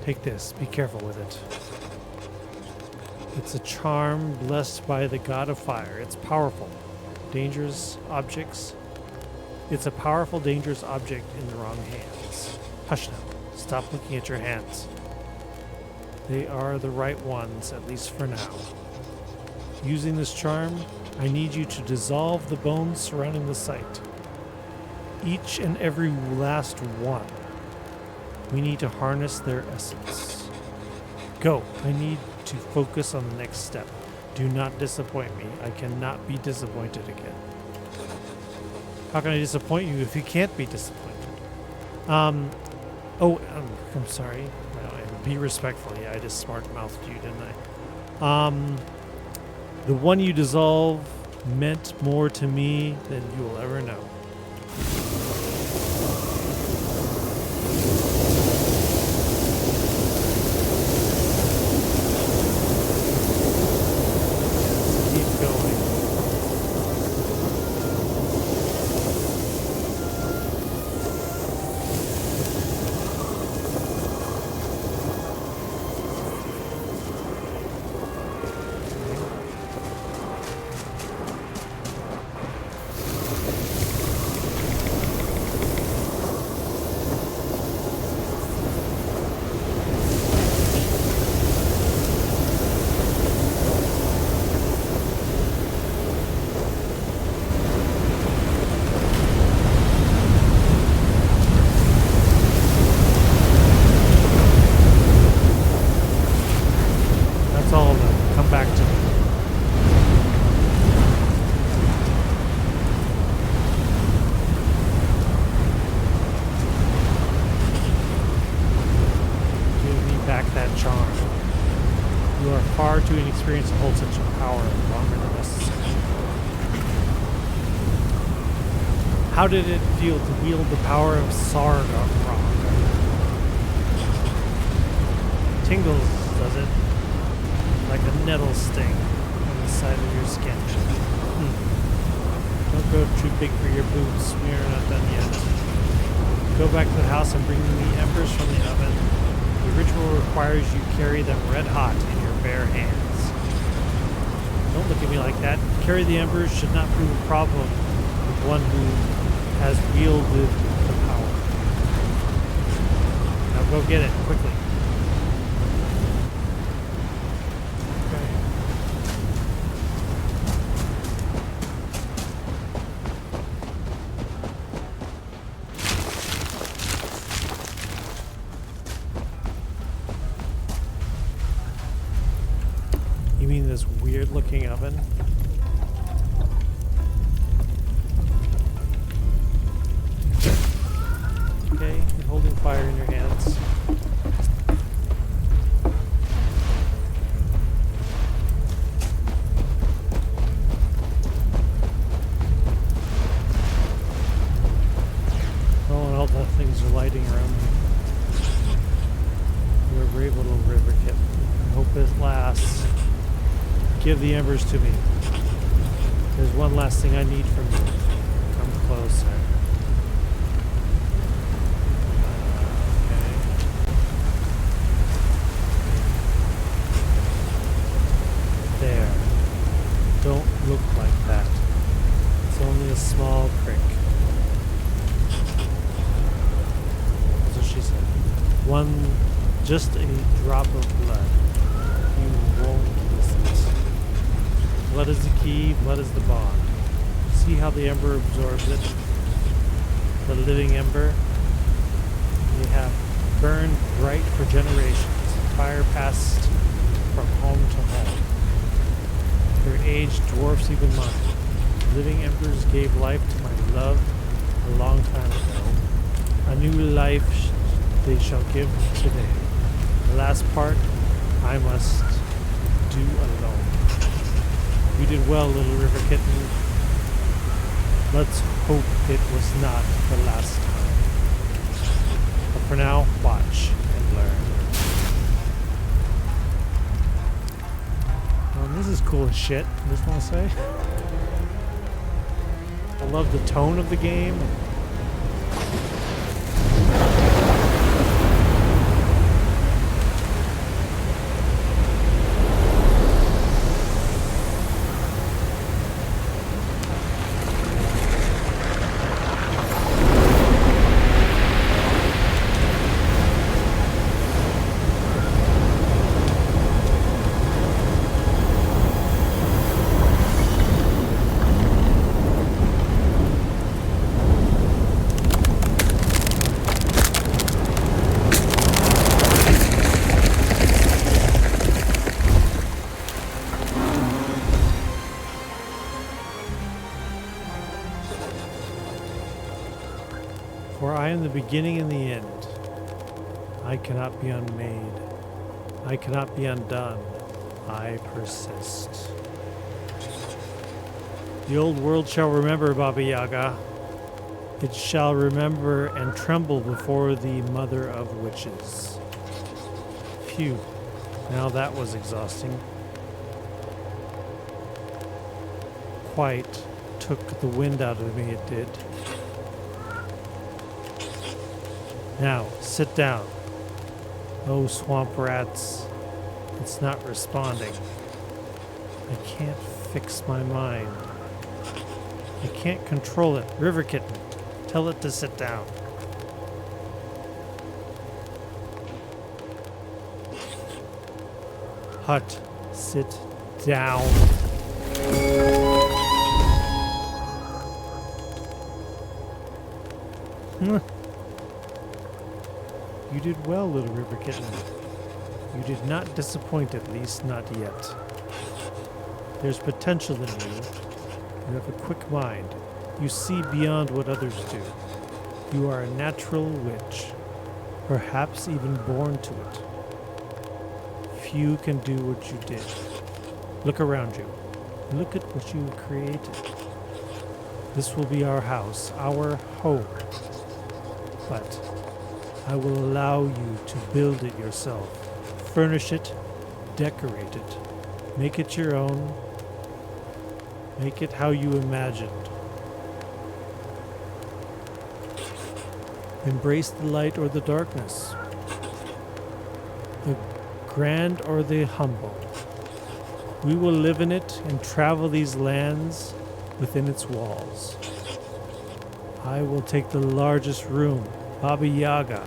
Take this, be careful with it. It's a charm blessed by the god of fire. It's powerful. Dangerous objects. It's a powerful, dangerous object in the wrong hands. Hush now. Stop looking at your hands. They are the right ones, at least for now. Using this charm, I need you to dissolve the bones surrounding the site. Each and every last one. We need to harness their essence. Go. I need to focus on the next step. Do not disappoint me. I cannot be disappointed again. How can I disappoint you if you can't be disappointed? I'm sorry. Be respectful. Yeah, I just smart-mouthed you, didn't I? The one you dissolve meant more to me than you will ever know. Keep going. That's all of them. Come back to me. Give me back that charm. You are far too inexperienced to hold such a power longer than necessary. How did it feel to wield the power of Sargon Rock? Tingles, does it? Like a nettle sting on the side of your skin. Don't go too big for your boots. We are not done yet. Go back to the house and bring me embers from the oven. The ritual requires you carry them red hot in your bare hands. Don't look at me like that. Carry the embers should not prove a problem with one who has wielded the power. Go get it quickly. Okay. You mean this weird looking oven? Okay, you're holding fire in your hands. Oh, and all the things are lighting around me. You're a brave little river kitten. I hope it lasts. Give the embers to me. There's one last thing I need from you. Come closer. Okay. There. Don't look like that. It's only a small prick. That's what she said. Just a drop of blood. You won't miss it. Blood is the key, blood is the bond. See how the ember absorbs it? The living ember? They have burned bright for generations. Fire passed from home to home. Their age dwarfs even mine. Living embers gave life to my love a long time ago. A new life they shall give today. The last part I must do alone. You did well, little river kitten. Let's hope it was not the last time. But for now, watch and learn. This is cool as shit, I just want to say. I love the tone of the game. For I am the beginning and the end. I cannot be unmade. I cannot be undone. I persist. The old world shall remember Baba Yaga. It shall remember and tremble before the mother of witches. Phew. Now that was exhausting. Quite took the wind out of me, it did. Now, sit down. Oh, swamp rats. It's not responding. I can't fix my mind. I can't control it. River kitten, tell it to sit down. Hut, sit down. You did well, little river kitten. You did not disappoint, at least not yet. There's potential in you. You have a quick mind. You see beyond what others do. You are a natural witch, perhaps even born to it. Few can do what you did. Look around you. Look at what you created. This will be our house, our home. But I will allow you to build it yourself. Furnish it, decorate it, make it your own. Make it how you imagined. Embrace the light or the darkness, the grand or the humble. We will live in it and travel these lands within its walls. I will take the largest room, Baba Yaga,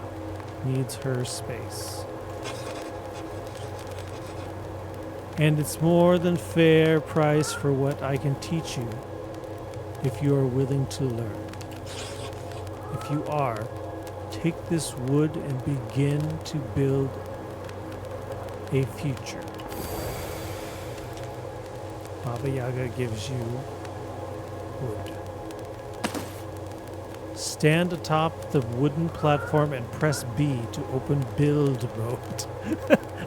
needs her space. And it's more than fair price for what I can teach you if you are willing to learn. If you are, take this wood and begin to build a future. Baba Yaga gives you wood. Stand atop the wooden platform and press B to open build mode.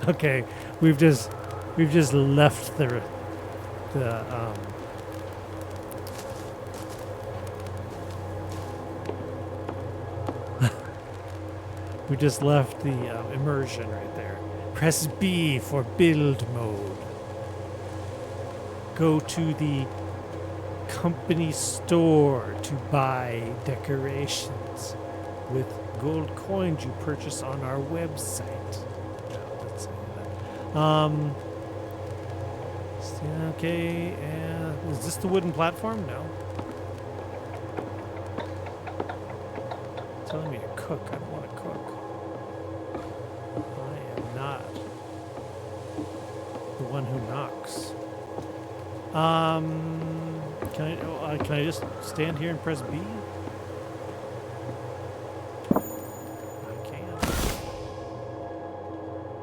Okay, we've just left the we just left the immersion right there. Press B for build mode. Go to the company store to buy decorations with gold coins you purchase on our website. No, let's say that. Okay, and is this the wooden platform? No. It's telling me to cook. I don't want to cook. I am not the one who knocks. Can I just stand here and press B? I can.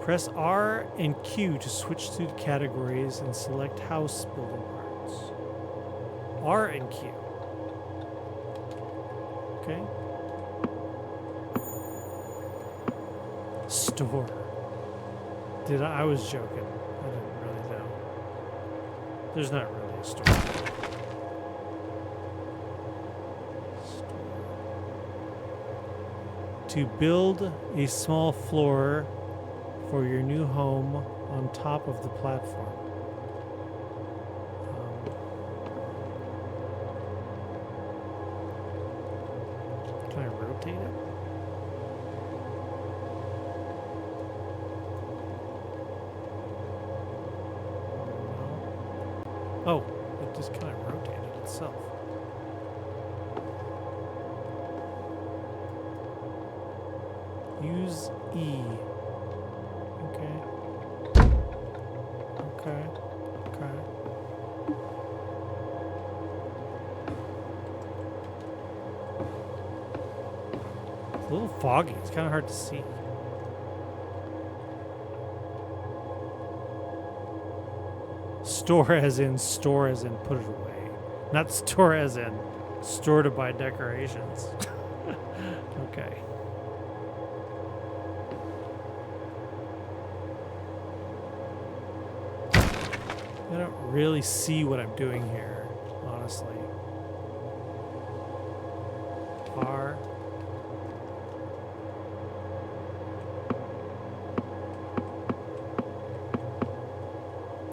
Press R and Q to switch to categories and select house building parts. R and Q. Okay. Store. I was joking. I didn't really know. There's not really a store. To build a small floor for your new home on top of the platform. Can I rotate it? Oh, it just kind of rotated itself. Use E. Okay. Okay. Okay. It's a little foggy. It's kind of hard to see. Store as in put it away. Not store as in store to buy decorations. Okay. I don't really see what I'm doing here, honestly. R.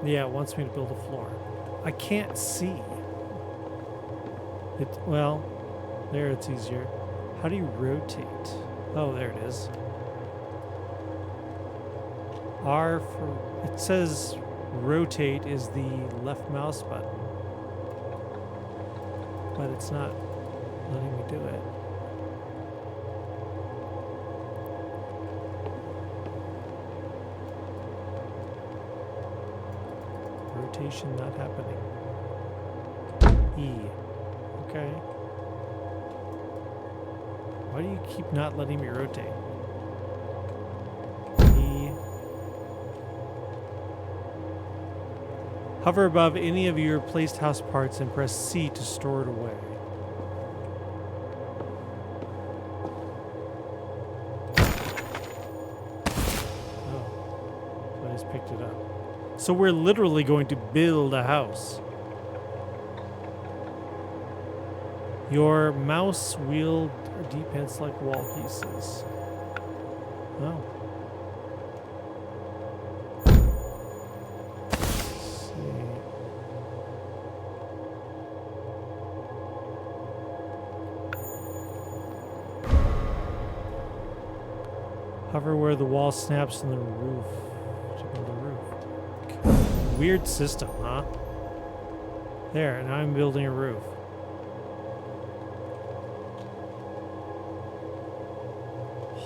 Yeah, it wants me to build a floor. I can't see. Well, there it's easier. How do you rotate? Oh, there it is. R for, it says rotate is the left mouse button. But it's not letting me do it. Rotation not happening. E. Okay. Why do you keep not letting me rotate? E. Hover above any of your placed house parts and press C to store it away. Oh. So I just picked it up. So we're literally going to build a house. Your mouse wheel or D-pad select wall pieces. Oh. Let's see. Hover where the wall snaps in the roof to build a roof. Okay. Weird system, huh? There, now I'm building a roof.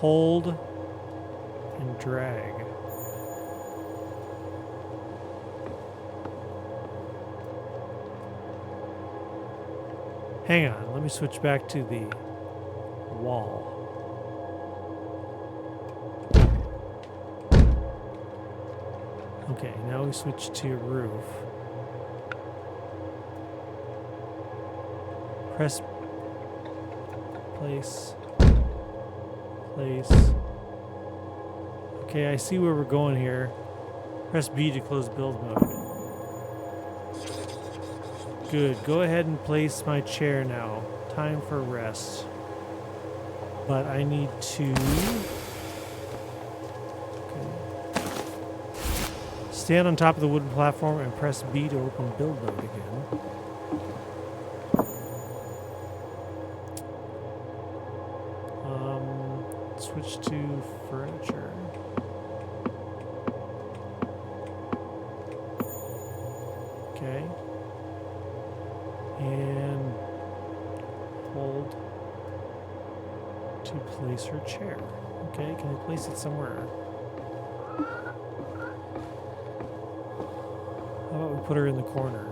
Hold and drag. Hang on, let me switch back to the wall. Okay, now we switch to roof. Press place. Okay, I see where we're going here. Press B to close build mode. Good. Go ahead and place my chair now. Time for rest. But I need to... Okay. Stand on top of the wooden platform and press B to open build mode again. Switch to furniture. Okay. And hold to place her chair. Okay, can I place it somewhere? How about we put her in the corner?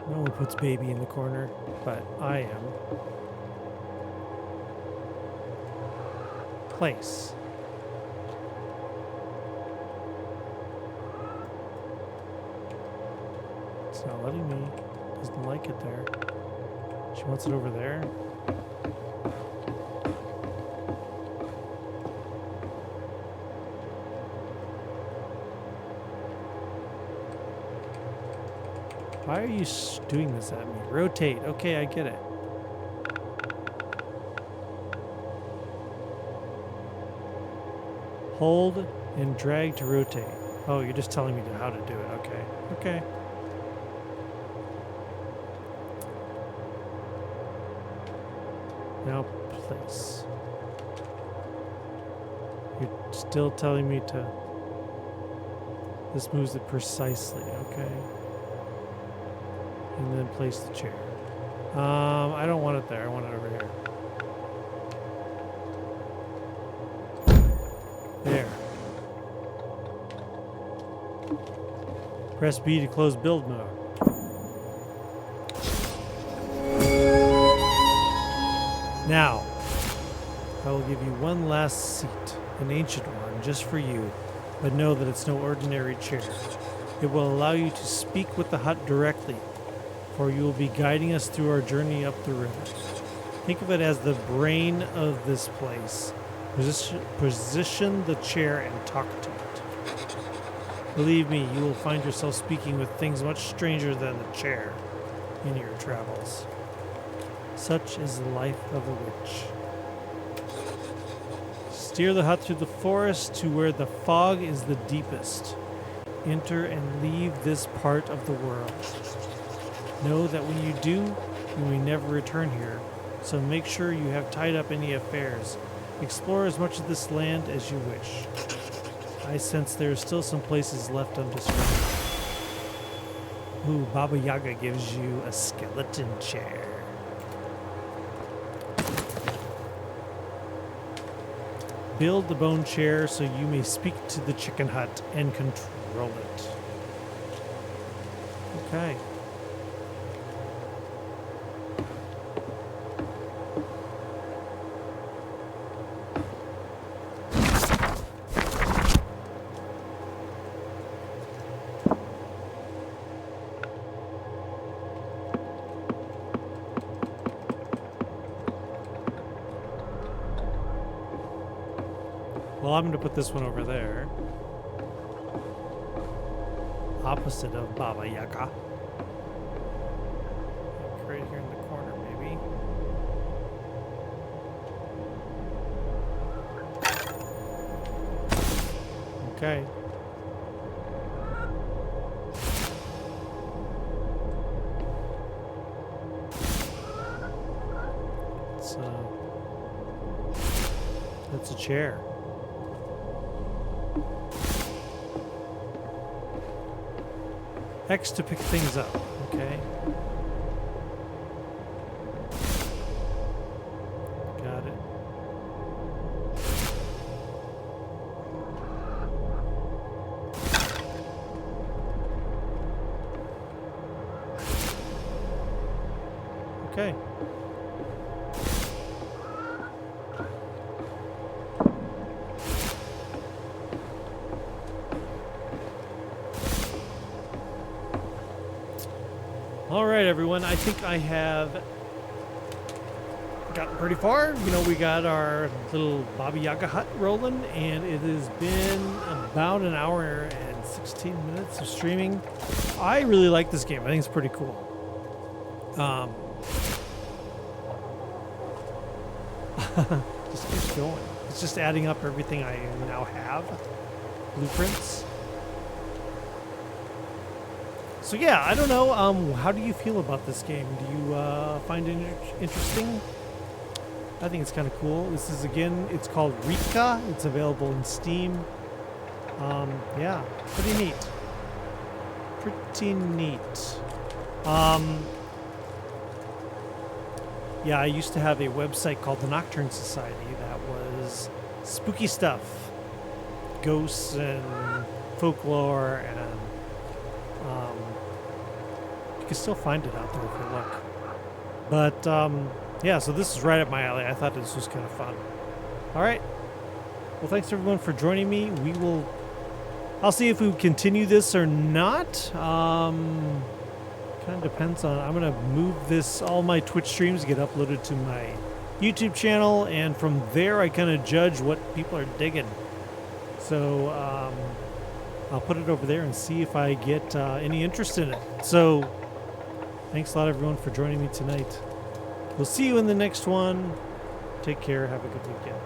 No one puts baby in the corner, but I am. Place. It's not letting me. Doesn't like it there. She wants it over there. Why are you doing this at me? Rotate. Okay, I get it. Hold and drag to rotate. Oh, you're just telling me how to do it. Okay. Okay. Now place. You're still telling me to... This moves it precisely. Okay. And then place the chair. I don't want it there. I want it over here. There. Press B to close build mode. Now, I will give you one last seat, an ancient one, just for you, but know that it's no ordinary chair. It will allow you to speak with the hut directly, for you will be guiding us through our journey up the river. Think of it as the brain of this place. Position the chair and talk to it. Believe me, you will find yourself speaking with things much stranger than the chair in your travels. Such is the life of a witch. Steer the hut through the forest to where the fog is the deepest. Enter and leave this part of the world. Know that when you do, you may never return here, so make sure you have tied up any affairs. Explore as much of this land as you wish. I sense there are still some places left undiscovered. Ooh, Baba Yaga gives you a skeleton chair. Build the bone chair so you may speak to the chicken hut and control it. Okay. Well, I'm going to put this one over there. Opposite of Baba Yaga. Right here in the corner, maybe. Okay. It's a chair. X to pick things up, okay? Got it. Okay. All right, everyone. I think I have gotten pretty far. You know, we got our little Baba Yaga hut rolling, and it has been about an hour and 16 minutes of streaming. I really like this game. I think it's pretty cool. Just keeps going. It's just adding up everything I now have. Blueprints. So yeah, I don't know. How do you feel about this game? Do you find it interesting? I think it's kind of cool. This is, again, it's called Reka. It's available in Steam. Yeah, pretty neat. Pretty neat. Yeah, I used to have a website called the Nocturne Society that was spooky stuff. Ghosts and folklore, and you can still find it out there if you look. But yeah, so this is right up my alley. I thought this was kind of fun. All right. Well, thanks everyone for joining me. I'll see if we continue this or not. Kind of depends on, I'm going to move all my Twitch streams get uploaded to my YouTube channel, and from there I kind of judge what people are digging. So I'll put it over there and see if I get any interest in it. So thanks a lot, everyone, for joining me tonight. We'll see you in the next one. Take care. Have a good weekend.